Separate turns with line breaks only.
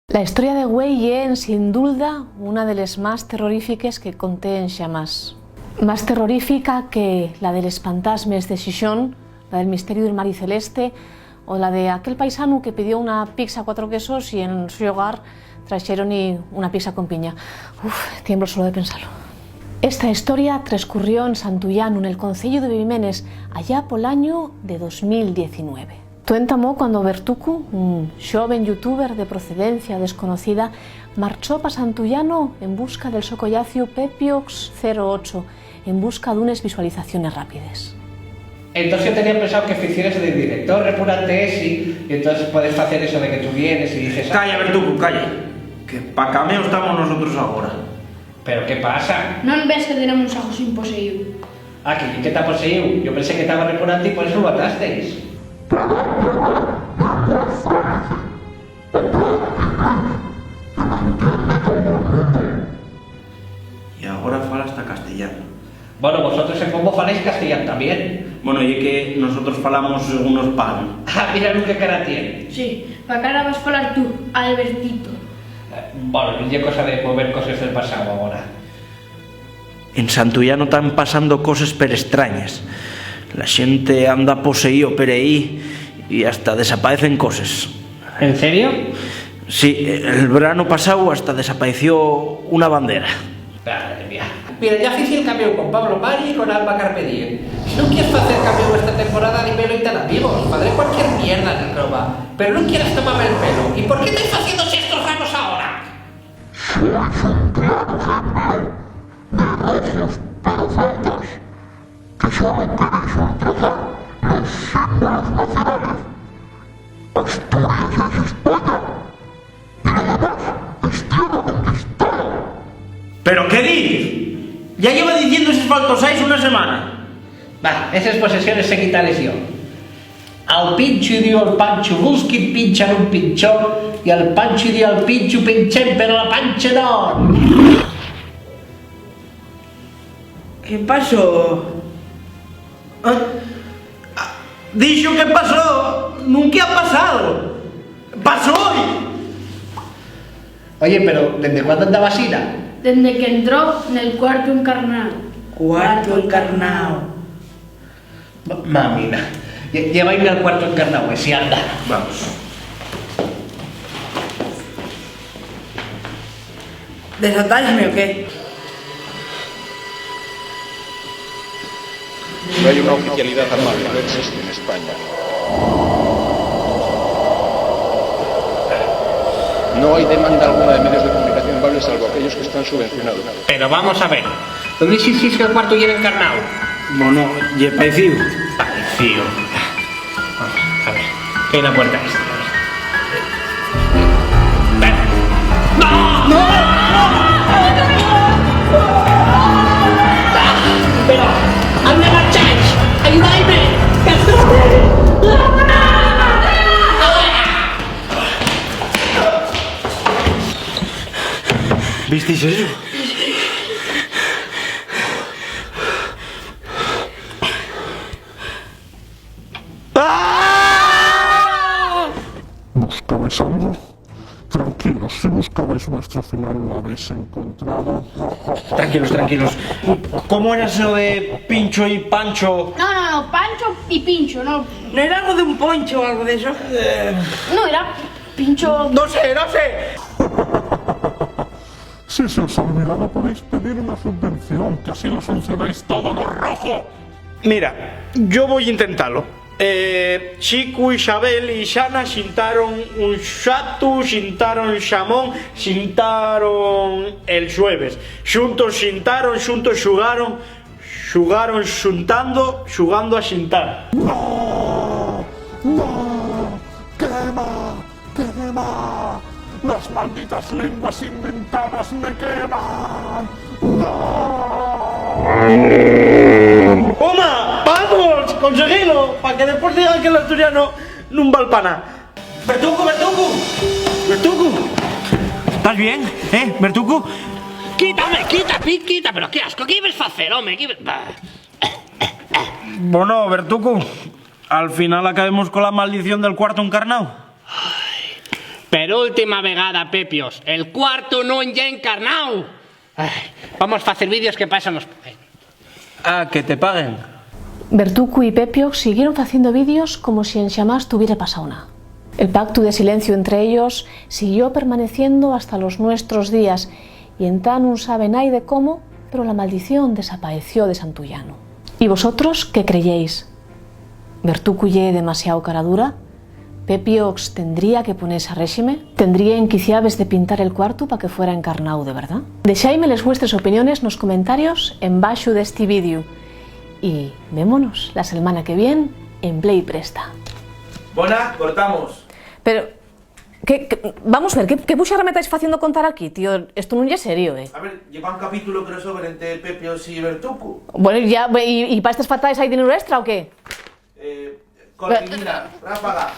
La historia de Güell es, sin duda, una de las más terrorífiques que conté en xamás. Más terrorífica que la de los fantasmes de Xixón, la del misterio del mar y celeste, o la de aquel paisano que pidió una pizza a 4 quesos y en su hogar trajeron una pizza con piña. Uf, tiemblo solo de pensarlo. Esta historia transcurrió en Santullano, en el concello de Vimenes, allá por el año de 2019. Todo entamó cuando Bertucu, un joven youtuber de procedencia desconocida, marchó para Santullano en busca del socollacio Pepiox 08, en busca de unas visualizaciones rápidas.
Entonces yo tenía pensado que hicieras de director, repúrate y entonces puedes hacer eso de que tú vienes y dices...
Calla, Bertucu, calla. Que pa' cameo estamos nosotros ahora.
¿Pero qué pasa?
Non ves que tenemos a José poseído?
Ah, que te ha poseído. Yo pensé que estaba repúrate y por eso lo atasteis.
Y ahora fala hasta castellano.
Bueno, vosotros en Pombo faléis castellano también.
Bueno, y que nosotros falamos según nos pagan.
Ah, mira lo que cara tiene.
Sí, pa cara vas falar tú, Albertito.
Bueno, no es cosa de mover cosas del pasado ahora.
En Santullano están pasando cosas per extrañas. La gente anda poseído per ahí y hasta desaparecen cosas.
¿En serio?
Sí, el verano pasado hasta desapareció una bandera.
Madre mía. Mira, ya hice el cambio con Pablo Mari y con Alba Carpe Diem. Si no quieres hacer cambio esta temporada, dímelo y te la amigos. Padre cualquier mierda en el croba. Pero no quieres tomarme el pelo. ¿Y por qué estáis haciendo estos ramos ahora?
Negocios perfectos que solo queréis entregar los símbolos nacionales. Asturias es España y lo demás es tierra conquistada.
¿Pero qué dices? Ya lleva diciendo esos faltosais una semana.
Va, esas posesiones se quitan yo. Al pincho y dio al pancho busqui pinchan un pinchón y al pancho y dio al pincho pinchen pero la pancha no.
¿Qué pasó? Dicho que pasó, nunca ha pasado. Pasó hoy.
Oye, pero ¿desde cuándo andabas ira?
Desde que entró en el cuarto encarnado.
Cuarto encarnado.
Mamina. Lleva a irme al cuarto encarnado, si anda.
Vamos.
¿Desatáisme o qué?
No hay una oficialidad amable, no existe en España. No hay demanda alguna de medios de comunicación vables salvo aquellos que están subvencionados.
Pero vamos a ver. ¿Dónde hiciste que el cuarto ya era encarnado?
Bueno, y parecido.
Parecido. Vamos, a ver. ¿Qué hay en la puerta esta? ¡No! ¡No! ¡Pero! ¡Al me marcháis! ¡Ayudadme!
¿Visteis eso?
¿Buscabais algo? Tranquilos, si buscabais vuestro final lo habéis encontrado.
Tranquilos, tranquilos. ¿Cómo era eso de Pincho y Pancho?
No, Pancho y Pincho, no.
¿No era algo de un poncho o algo de eso?
No, era Pincho...
No sé.
Si se os ha olvidado podéis pedir una subvención, que así lo solucionáis todo lo rojo.
Mira, yo voy a intentarlo. Chico, Isabel y Xana xintaron un xatu, xintaron xamón, xintaron el xueves. Xuntos xintaron, xuntos xugaron, xugaron xuntando, xugando a xintar.
¡No! ¡No! ¡Quema! ¡Quema! ¡Las malditas lenguas inventadas me queman! ¡No!
¡Oma! ¡Vamos! ¡Conseguilo! Para que después digan que el asturiano no vale para nada. ¡Bertucu! ¿Estás bien? ¿Bertucu?
Quita, pero qué asco, ¿qué ibas a hacer, hombre?
Bueno, Bertucu, al final acabemos con la maldición del cuarto encarnado.
Per última vegada, Pepios, el cuarto non ya encarnao. Vamos a hacer vídeos que pasan nos paguen.
Ah, que te paguen.
Bertuco y Pepio siguieron haciendo vídeos como si en xamás tuviera pasado nada. El pacto de silencio entre ellos siguió permaneciendo hasta los nuestros días y en tan un sabe nai de cómo, pero la maldición desapareció de Santullano. ¿Y vosotros qué creyéis? ¿Bertuco ye demasiado cara dura? ¿Pepiox tendría que ponerse a réxime? ¿Tendría enquiciaves de pintar el cuarto para que fuera encarnado de verdad? Deixaime les vuestras opiniones nos comentarios en baxo de este vídeo. Y vémonos la semana que viene en Play Presta.
Bona, cortamos.
Pero, vamos a ver, ¿qué buxarra me estáis haciendo contar aquí, tío? Esto no es serio,
A ver, lleva un capítulo crossover entre Pepios y Bertuco.
Bueno, ya, ¿y para estas fatales hay dinero extra o qué?
Cortinina, ráfaga.